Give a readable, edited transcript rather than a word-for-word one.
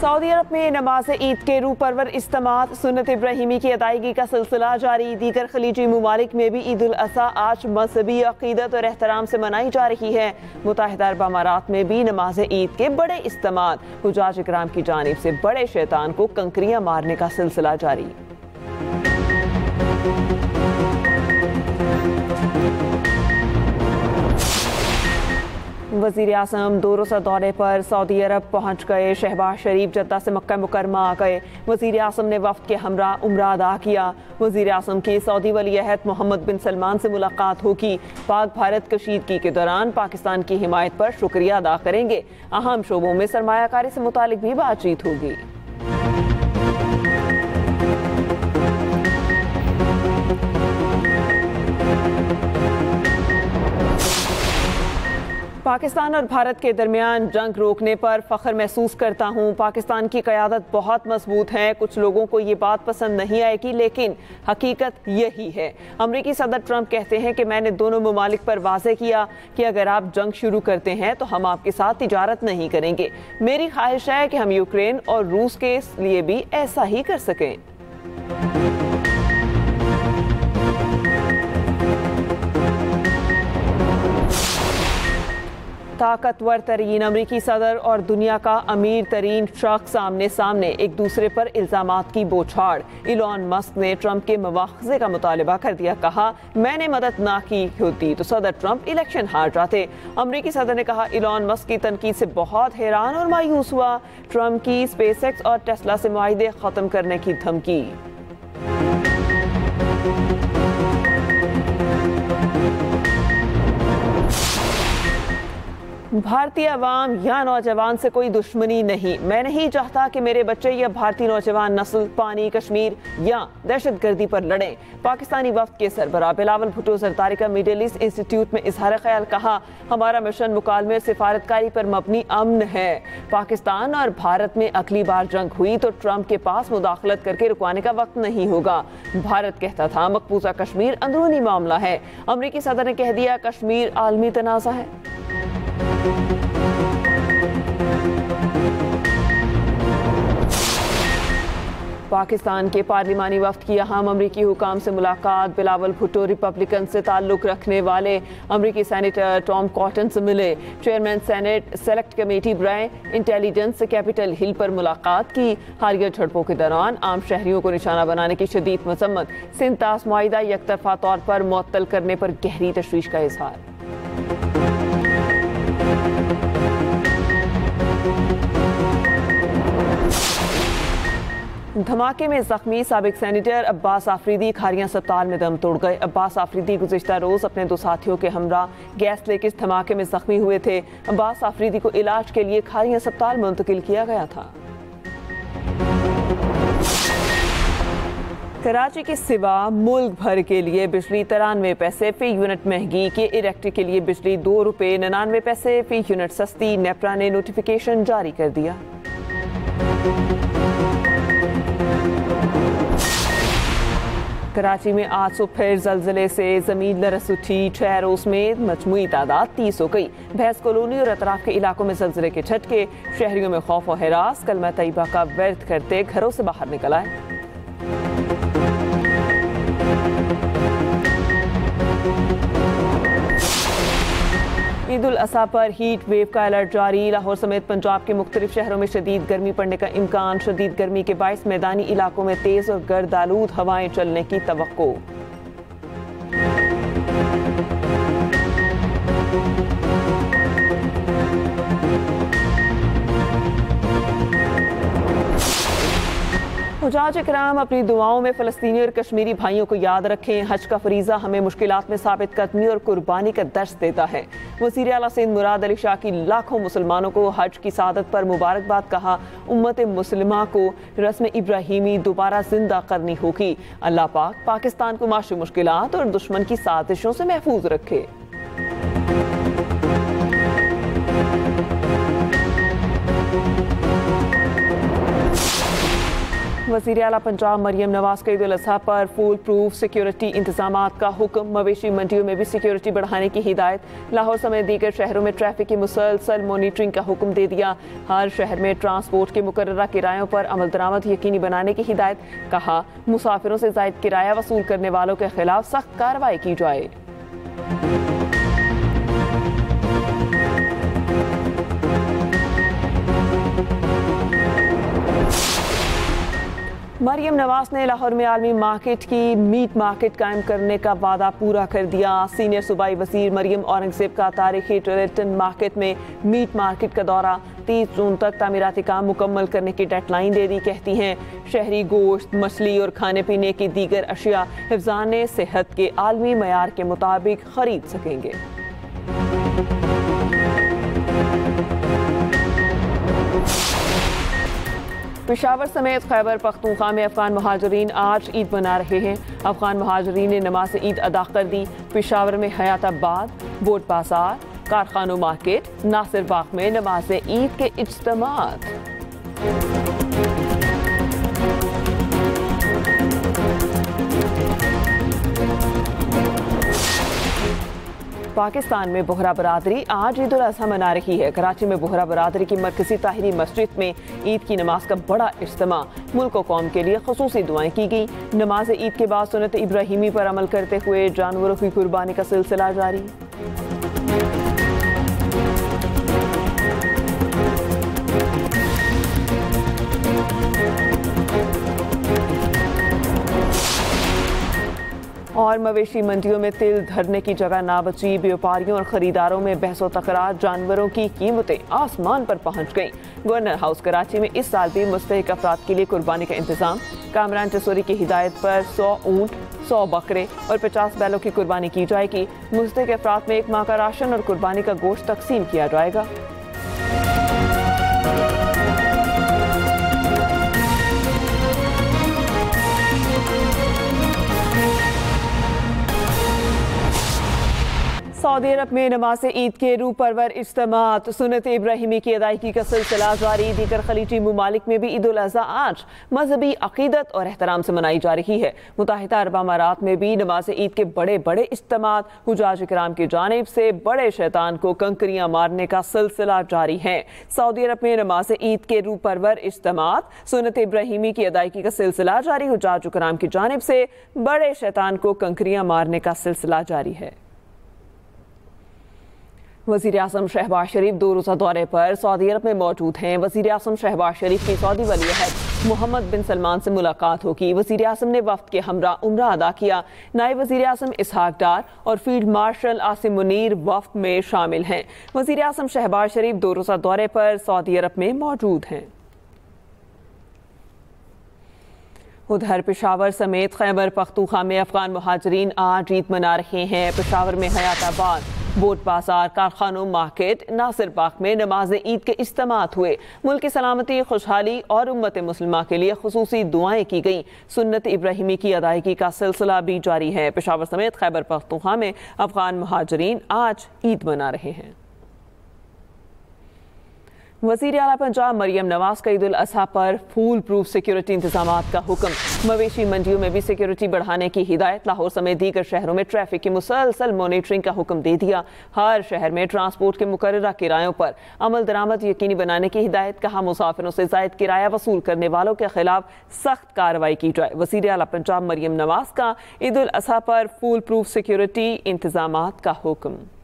Saudi अरब में नमाज ईद के रूह परवर इज्तिमात सुन्नत इब्राहिमी की अदायगी का सिलसिला जारी। दीगर खलीजी ममालिक में भी ईद उल अज़हा आज मजहबी अकीदत और एहतराम से मनाई जा रही है। मुत्तहिदा अरब अमारात में भी नमाज ईद के बड़े इज्तिमात हुजाज इकराम की जानिब से बड़े शैतान को कंकरियां मारने का सिलसिला जारी। वज़ीर आज़म दो रोज़ा दौरे पर सऊदी अरब पहुँच गए। शहबाज शरीफ जद्दा से मक्का मुकरमा आ गए। वज़ीर आज़म ने वफ़द के हमरा उम्रा अदा किया। वज़ीर आज़म की सऊदी वली अहद मोहम्मद बिन सलमान से मुलाकात होगी। पाक भारत कशीदगी के दौरान पाकिस्तान की हिमायत पर शुक्रिया अदा करेंगे। अहम शोबों में सरमायाकारी से मुतालिक भी बातचीत होगी। पाकिस्तान और भारत के दरमियान जंग रोकने पर फ़ख्र महसूस करता हूँ। पाकिस्तान की क़यादत बहुत मजबूत है। कुछ लोगों को ये बात पसंद नहीं आएगी, लेकिन हकीकत यही है। अमरीकी सदर ट्रंप कहते हैं कि मैंने दोनों ममालिक पर वाज़ेह किया कि अगर आप जंग शुरू करते हैं तो हम आपके साथ तिजारत नहीं करेंगे। मेरी ख्वाहिश है कि हम यूक्रेन और रूस के लिए भी ऐसा ही कर सकें। ताकतवर तरीन अमरीकी सदर और दुनिया का अमीर तरीन शख्स आमने सामने, एक दूसरे पर इल्जामात की बौछार। इलॉन मस्क ने ट्रंप के मुआवजे का मुतालबा कर दिया। कहा, मैंने मदद ना की होती तो सदर ट्रंप इलेक्शन हार जाते। अमरीकी सदर ने कहा, इलॉन मस्क की तनकीद से बहुत हैरान और मायूस हुआ। ट्रंप की स्पेसएक्स और टेस्ला से मुआहदे खत्म करने की धमकी। भारतीय अवाम या नौजवान से कोई दुश्मनी नहीं। मैं नहीं चाहता कि मेरे बच्चे या भारतीय नौजवान नस्ल पानी, कश्मीर या दहशतगर्दी पर लड़ें। पाकिस्तानी वफ्द के सरबराह बिलावल भुट्टो जरदारी का मिडिल ईस्ट इंस्टीट्यूट में इजहार ख्याल। कहा, हमारा मिशन मुकालमे और सिफारतकारी पर मबनी अमन है। पाकिस्तान और भारत में अगली बार जंग हुई तो ट्रंप के पास मुदाखलत करके रुकवाने का वक्त नहीं होगा। भारत कहता था मकबूजा कश्मीर अंदरूनी मामला है। अमरीकी सदर ने कह दिया, कश्मीर आलमी तनाज़ा है। पाकिस्तान के पार्लिमानी वफ्द की अहम अमरीकी हुकाम से मुलाकात। बिलावल भुट्टो रिपब्लिकन से ताल्लुक़ रखने वाले अमरीकी सेनेटर टॉम कॉटन से मिले। चेयरमैन सेनेट सेलेक्ट कमेटी बराए इंटेलिजेंस कैपिटल हिल पर मुलाकात की। हालिया झड़पों के दौरान आम शहरियों को निशाना बनाने की शदीद मजम्मत। सिंध तास मुआहिदा यकतरफा तौर पर मुअत्तल करने पर गहरी तशवीश का इजहार। धमाके में जख्मी साबिक सेनेटर अब्बास आफरीदी खारियां अस्पताल में दम तोड़ गए। अब्बास आफरीदी गुज़िश्ता रोज़ अपने दो साथियों के हमरा गैस लेके इस धमाके में जख्मी हुए थे। अब्बास आफरीदी को इलाज के लिए खारियां अस्पताल मुंतकिल किया गया था। कराची के सिवा मुल्क भर के लिए बिजली 93 पैसे फी यूनिट महंगी। के इलेक्ट्रिक के लिए बिजली 2 रुपये 99 पैसे फी यूनिट सस्ती। नेपरा ने नोटिफिकेशन जारी कर दिया। कराची में आज सुबह फिर जलजिले से जमीन लरस उठी। 6 रोज में मजमूई तादाद 30 हो गई। भैंस कॉलोनी और अतराफ के इलाकों में जलजिले के झटके। शहरियों में खौफ और हिरास। कलमा तैयबा का वर्द करते घरों से बाहर निकल आए। ईद उल अज़हा पर हीट वेव का अलर्ट जारी। लाहौर समेत पंजाब के मुख्तलिफ शहरों में शदीद गर्मी पड़ने का इम्कान। शदीद गर्मी के बायस मैदानी इलाकों में तेज और गर्द आलूद हवाएं चलने की तवक्को। हुजाज इकराम अपनी दुआओं में फ़लस्तीनी और कश्मीरी भाइयों को याद रखें। हज का फरीज़ा हमें मुश्किलात में साबित कदमी और कुर्बानी का दर्स देता है। वज़ीर आला सिंध मुराद अली शाह की लाखों मुसलमानों को हज की सादत पर मुबारकबाद। कहा, उम्मत मुस्लिमा को रस्म इब्राहीमी दोबारा जिंदा करनी होगी। अल्लाह पाक पाकिस्तान को माशी मुश्किलात और दुश्मन की साजिशों से महफूज रखे। वज़ीर आला पंजाब मरियम नवाज का ईद उल अज़हा पर फूल प्रूफ सिक्योरिटी इंतजामात का हुक्म। मवेशी मंडियों में भी सिक्योरिटी बढ़ाने की हिदायत। लाहौर समेत दीगर शहरों में ट्रैफिक की मुसलसल मॉनिटरिंग का हुक्म दे दिया। हर शहर में ट्रांसपोर्ट के मुकर्ररा किरायों पर अमल दरामद यकीनी बनाने की हिदायत। कहा, मुसाफिरों से ज़ायद किराया वसूल करने वालों के खिलाफ सख्त कार्रवाई की जाए। मरियम नवाज ने लाहौर में आलमी मार्केट की मीट मार्केट कायम करने का वादा पूरा कर दिया। सीनियर सूबाई वजीर मरियम औरंगजेब का तारीखी ट्रिलिटन मार्केट में मीट मार्केट का दौरा। 30 जून तक तामीराती काम मुकम्मल करने की डेडलाइन दे दी। कहती हैं, शहरी गोश्त, मछली और खाने पीने की दीगर अशिया हिफ्ज़ाने सेहत के आलमी मयार के मुताबिक खरीद सकेंगे। पेशावर समेत खैबर पख्तूनख्वा में अफगान महाजरीन आज ईद मना रहे हैं। अफगान महाजरीन ने नमाज ईद अदा कर दी। पेशावर में हयाताबाद, बोट बाजार, कारखानों मार्केट, नासिर बाग में नमाज ईद के इज्तिमात। पाकिस्तान में बोहरा बरादरी आज ईद उल अज़हा मना रही है। कराची में बोहरा बरादरी की मरकजी ताहिरी मस्जिद में ईद की नमाज का बड़ा इज्तिमा। मुल्क और कौम के लिए खुसूसी दुआएं की गई। नमाज ईद के बाद सुन्नत इब्राहिमी पर अमल करते हुए जानवरों की कुर्बानी का सिलसिला जारी। और मवेशी मंडियों में तिल धरने की जगह ना बची। व्यापारियों और खरीदारों में बहसो तकरार। जानवरों की कीमतें आसमान पर पहुंच गईं। गवर्नर हाउस कराची में इस साल भी मुस्तहिक अफराद के लिए कुर्बानी का इंतजाम। कामरान टेसोरी की हिदायत पर 100 ऊँट, 100 बकरे और 50 बैलों की कुर्बानी की जाएगी। मुस्तहिक अफराद में 1 माह का राशन और कुर्बानी का गोश्त तकसीम किया जाएगा। सऊदी अरब में नमाज ईद के रूह परवर इज्तिमात। सुन्नत इब्राहिमी की अदायगी का सिलसिला जारी। दीगर खलीजी मुमालिक में भी ईद उल अज़हा आज मजहबी अकीदत और एहतराम से मनाई जा रही है। मुत्तहिदा अरब अमारात में भी नमाज ईद के बड़े बड़े इज्तिमात। हुजाज किराम की जानिब से बड़े शैतान को कंकरियां मारने का सिलसिला जारी है। सऊदी अरब में नमाज ईद के रूह परवर इज्तिमात, सुन्नत इब्राहिमी की अदायगी का सिलसिला जारी। हुजाज किराम की जानिब से बड़े शैतान को कंकरियां मारने का सिलसिला जारी है। वज़ीर आज़म शहबाज शरीफ 2 रोज़ा दौरे पर सऊदी अरब में मौजूद हैं। वज़ीर आज़म शहबाज शरीफ की सऊदी वली-ए-अहद मोहम्मद बिन सलमान से मुलाकात होगी। वज़ीर आज़म ने वफ़द के हमरा उम्रा अदा किया। नायब वज़ीर आज़म इसहाक डार और फील्ड मार्शल आसिम मुनीर वफ़द में शामिल हैं। वज़ीर आज़म शहबाज शरीफ 2 रोज़ा दौरे पर सऊदी अरब में मौजूद हैं। उधर पेशावर समेत खैबर पख्तूनख्वा में अफगान महाजरीन आज ईद मना रहे हैं। पेशावर में हयाताबाद, बोट बाजार, कारखानों मार्केट, नासिर बाग में नमाज ईद के इज्तिमात हुए। मुल्क की सलामती, खुशहाली और उम्मत मुस्लिमा के लिए खुसूसी दुआएं की गईं। सुन्नत इब्राहिमी की अदायगी का सिलसिला भी जारी है। पेशावर समेत खैबर पख्तूनख्वा में अफगान महाजरीन आज ईद मना रहे हैं। वज़ीर आला पंजाब मरियम नवाज का ईद उल अज़हा पर फूल प्रूफ सिक्योरिटी इंतजामात का हुक्म। मवेशी मंडियों में भी सिक्योरिटी बढ़ाने की हिदायत। लाहौर समेत दीगर शहरों में ट्रैफिक की मुसलसल मॉनिटरिंग का हुक्म दे दिया। हर शहर में ट्रांसपोर्ट के मुकर्ररा किरायों पर अमल दरामद यकीनी बनाने की हिदायत। कहा, मुसाफिरों से ज़ायद किराया वसूल करने वालों के खिलाफ सख्त कार्रवाई की जाए। वज़ीर आला पंजाब मरियम नवाज का ईद उल अज़हा पर फूल प्रूफ सिक्योरिटी इंतजामात का हुक्म।